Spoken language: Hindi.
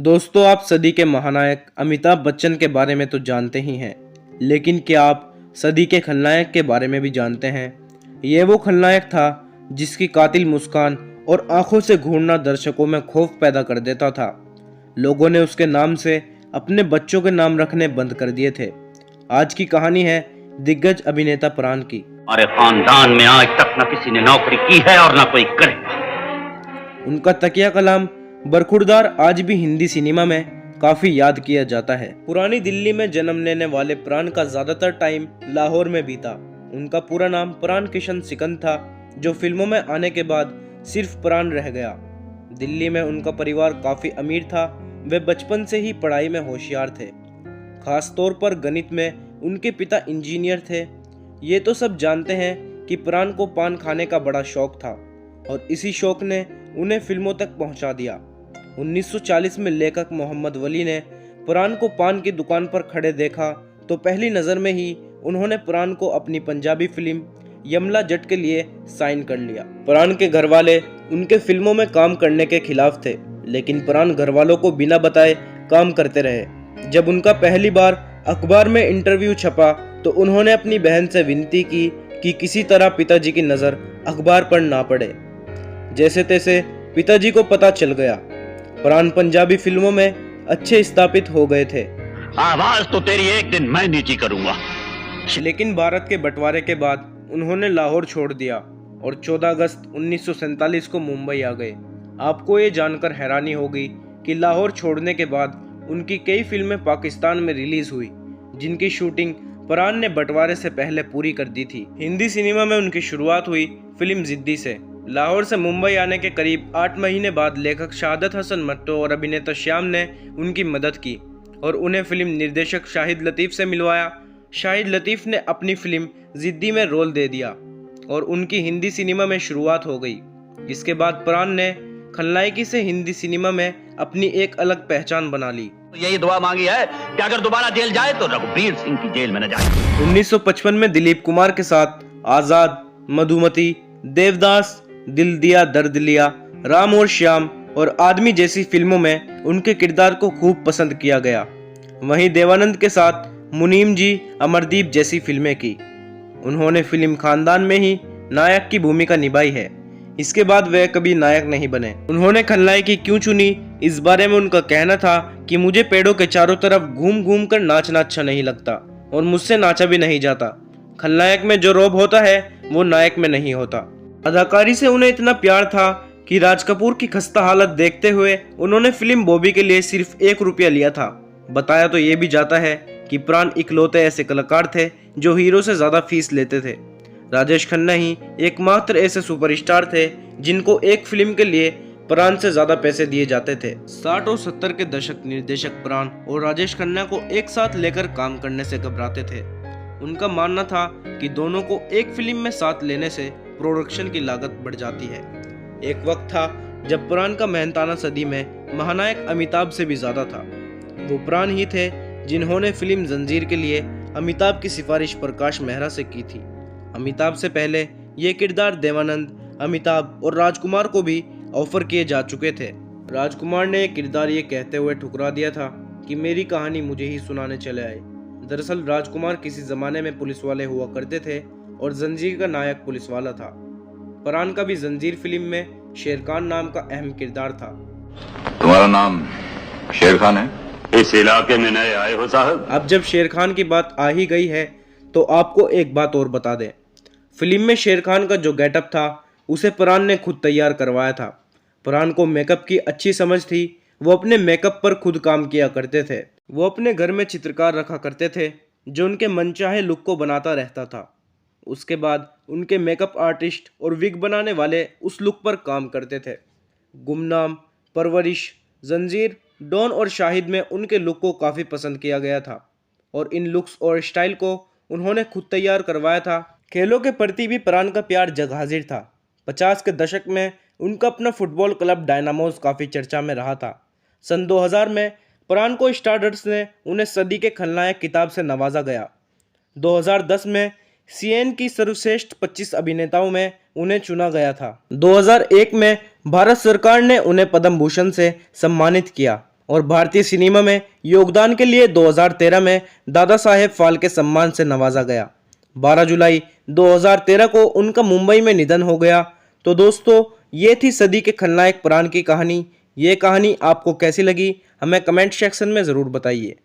दोस्तों, आप सदी के महानायक अमिताभ बच्चन के बारे में तो जानते ही हैं, लेकिन क्या आप सदी के खलनायक के बारे में भी जानते हैं? ये वो खलनायक था जिसकी कातिल मुस्कान और आंखों से घूरना दर्शकों में खौफ पैदा कर देता था। लोगों ने उसके नाम से अपने बच्चों के नाम रखने बंद कर दिए थे। आज की कहानी है दिग्गज अभिनेता प्राण की। हमारे खानदान में आज तक न किसी ने नौकरी की है और न कोई करेगा। उनका तकिया कलाम बरखुरदार आज भी हिंदी सिनेमा में काफी याद किया जाता है। पुरानी दिल्ली में जन्म लेने वाले प्राण का ज्यादातर टाइम लाहौर में बीता। उनका पूरा नाम प्राण किशन सिकंद था, जो फिल्मों में आने के बाद सिर्फ प्राण रह गया। दिल्ली में उनका परिवार काफी अमीर था। वे बचपन से ही पढ़ाई में होशियार थे, खास तौर पर गणित में उनके पिता इंजीनियर थे। ये तो सब जानते हैं कि प्राण को पान खाने का बड़ा शौक था और इसी शौक ने उन्हें फिल्मों तक पहुंचा दिया। 1940 में लेखक मोहम्मद वली ने प्राण को पान की दुकान पर खड़े देखा तो पहली नज़र में ही उन्होंने प्राण को अपनी पंजाबी फिल्म यमला जट के लिए साइन कर लिया। प्राण के घर वाले उनके फिल्मों में काम करने के खिलाफ थे, लेकिन प्राण घर वालों को बिना बताए काम करते रहे। जब उनका पहली बार अखबार में इंटरव्यू छपा तो उन्होंने अपनी बहन से विनती की कि किसी तरह पिताजी की नज़र अखबार पर ना पड़े। जैसे तैसे पिताजी को पता चल गया। प्राण पंजाबी फिल्मों में अच्छे स्थापित हो गए थे। आवाज तो तेरी एक दिन मैं नीची करूंगा। लेकिन भारत के बंटवारे के बाद उन्होंने लाहौर छोड़ दिया और 14 अगस्त 1947 को मुंबई आ गए। आपको ये जानकर हैरानी होगी कि लाहौर छोड़ने के बाद उनकी कई फिल्में पाकिस्तान में रिलीज हुई, जिनकी शूटिंग प्राण ने बंटवारे से पहले पूरी कर दी थी। हिंदी सिनेमा में उनकी शुरुआत हुई फिल्म जिद्दी से। लाहौर से मुंबई आने के करीब 8 महीने बाद लेखक शहादत हसन मट्टो और अभिनेता श्याम ने उनकी मदद की और उन्हें फिल्म निर्देशक शाहिद लतीफ़ से मिलवाया। शाहिद लतीफ़ ने अपनी फिल्म जिद्दी में रोल दे दिया और उनकी हिंदी सिनेमा में शुरुआत हो गई। इसके बाद प्राण ने खलनायकी से हिंदी सिनेमा में अपनी एक अलग पहचान बना ली। यही दुआ मांगी है कि अगर दोबारा जेल जाए तो रघुवीर सिंह की जेल में न जाए। 1955 में दिलीप कुमार के साथ आजाद, मधुमती, देवदास, दिल दिया दर्द लिया, राम और श्याम और आदमी जैसी फिल्मों में उनके किरदार को खूब पसंद किया गया। वहीं देवानंद के साथ मुनीम जी, अमरदीप जैसी फिल्में की। उन्होंने फिल्म खानदान में ही नायक की भूमिका निभाई है। इसके बाद वे कभी नायक नहीं बने। उन्होंने खलनायकी क्यों चुनी, इस बारे में उनका कहना था कि मुझे पेड़ों के चारों तरफ घूम घूम कर नाचना अच्छा नहीं लगता और मुझसे नाचा भी नहीं जाता। खलनायक में जो रौब होता है वो नायक में नहीं होता। अदाकारी से उन्हें इतना प्यार था कि राज कपूर की खस्ता हालत देखते हुए उन्होंने फिल्म बॉबी के लिए सिर्फ 1 रुपया लिया था। बताया तो ये भी जाता है कि प्राण इकलौते ऐसे कलाकार थे जो हीरो से ज्यादा फीस लेते थे। राजेश खन्ना ही एकमात्र ऐसे सुपरस्टार थे जिनको एक फिल्म के लिए प्राण से ज्यादा पैसे दिए जाते थे। 60 और 70 के दशक निर्देशक प्राण और राजेश खन्ना को एक साथ लेकर काम करने से घबराते थे। उनका मानना था कि दोनों को एक फिल्म में साथ लेने से प्रोडक्शन की लागत बढ़ जाती है। एक वक्त था जब प्राण का मेहनताना सदी में महानायक अमिताभ से भी ज्यादा था। वो प्राण ही थे जिन्होंने फिल्म जंजीर के लिए अमिताभ की सिफारिश प्रकाश मेहरा से की थी। अमिताभ से पहले ये किरदार देवानंद, अमिताभ और राजकुमार को भी ऑफर किए जा चुके थे। राजकुमार ने किरदार ये कहते हुए ठुकरा दिया था कि मेरी कहानी मुझे ही सुनाने चले आए। दरअसल राजकुमार किसी जमाने में पुलिस वाले हुआ करते थे और जंजीर का नायक पुलिस वाला था। प्राण का भी जंजीर फिल्म में शेर खान नाम का अहम किरदार था। तुम्हारा नाम शेर खान है? इस इलाके में नए आए हो साहब? अब जब शेर खान की बात आ ही गई है तो आपको एक बात और बता दें। फिल्म में शेर खान का जो गेटअप था उसे प्राण ने खुद तैयार करवाया था। प्राण को मेकअप की अच्छी समझ थी। वो अपने मेकअप पर खुद काम किया करते थे। वो अपने घर में चित्रकार रखा करते थे जो उनके मनचाहे लुक को बनाता रहता था। उसके बाद उनके मेकअप आर्टिस्ट और विग बनाने वाले उस लुक पर काम करते थे। गुमनाम, परवरिश, जंजीर, डॉन और शाहिद में उनके लुक को काफ़ी पसंद किया गया था और इन लुक्स और स्टाइल को उन्होंने खुद तैयार करवाया था। खेलों के प्रति भी प्राण का प्यार जग हाजिर था। 50 के दशक में उनका अपना फुटबॉल क्लब डायनामोस काफ़ी चर्चा में रहा था। सन 2000 में प्राण को स्टारडस्ट ने उन्हें सदी के खलनायक किताब से नवाजा गया। 2010 में सीएन की सर्वश्रेष्ठ 25 अभिनेताओं में उन्हें चुना गया था। 2001 में भारत सरकार ने उन्हें पद्म भूषण से सम्मानित किया और भारतीय सिनेमा में योगदान के लिए 2013 में दादा साहेब फाल्के सम्मान से नवाजा गया। 12 जुलाई 2013 को उनका मुंबई में निधन हो गया। तो दोस्तों, ये थी सदी के खलनायक प्राण की कहानी। ये कहानी आपको कैसी लगी हमें कमेंट सेक्शन में ज़रूर बताइए।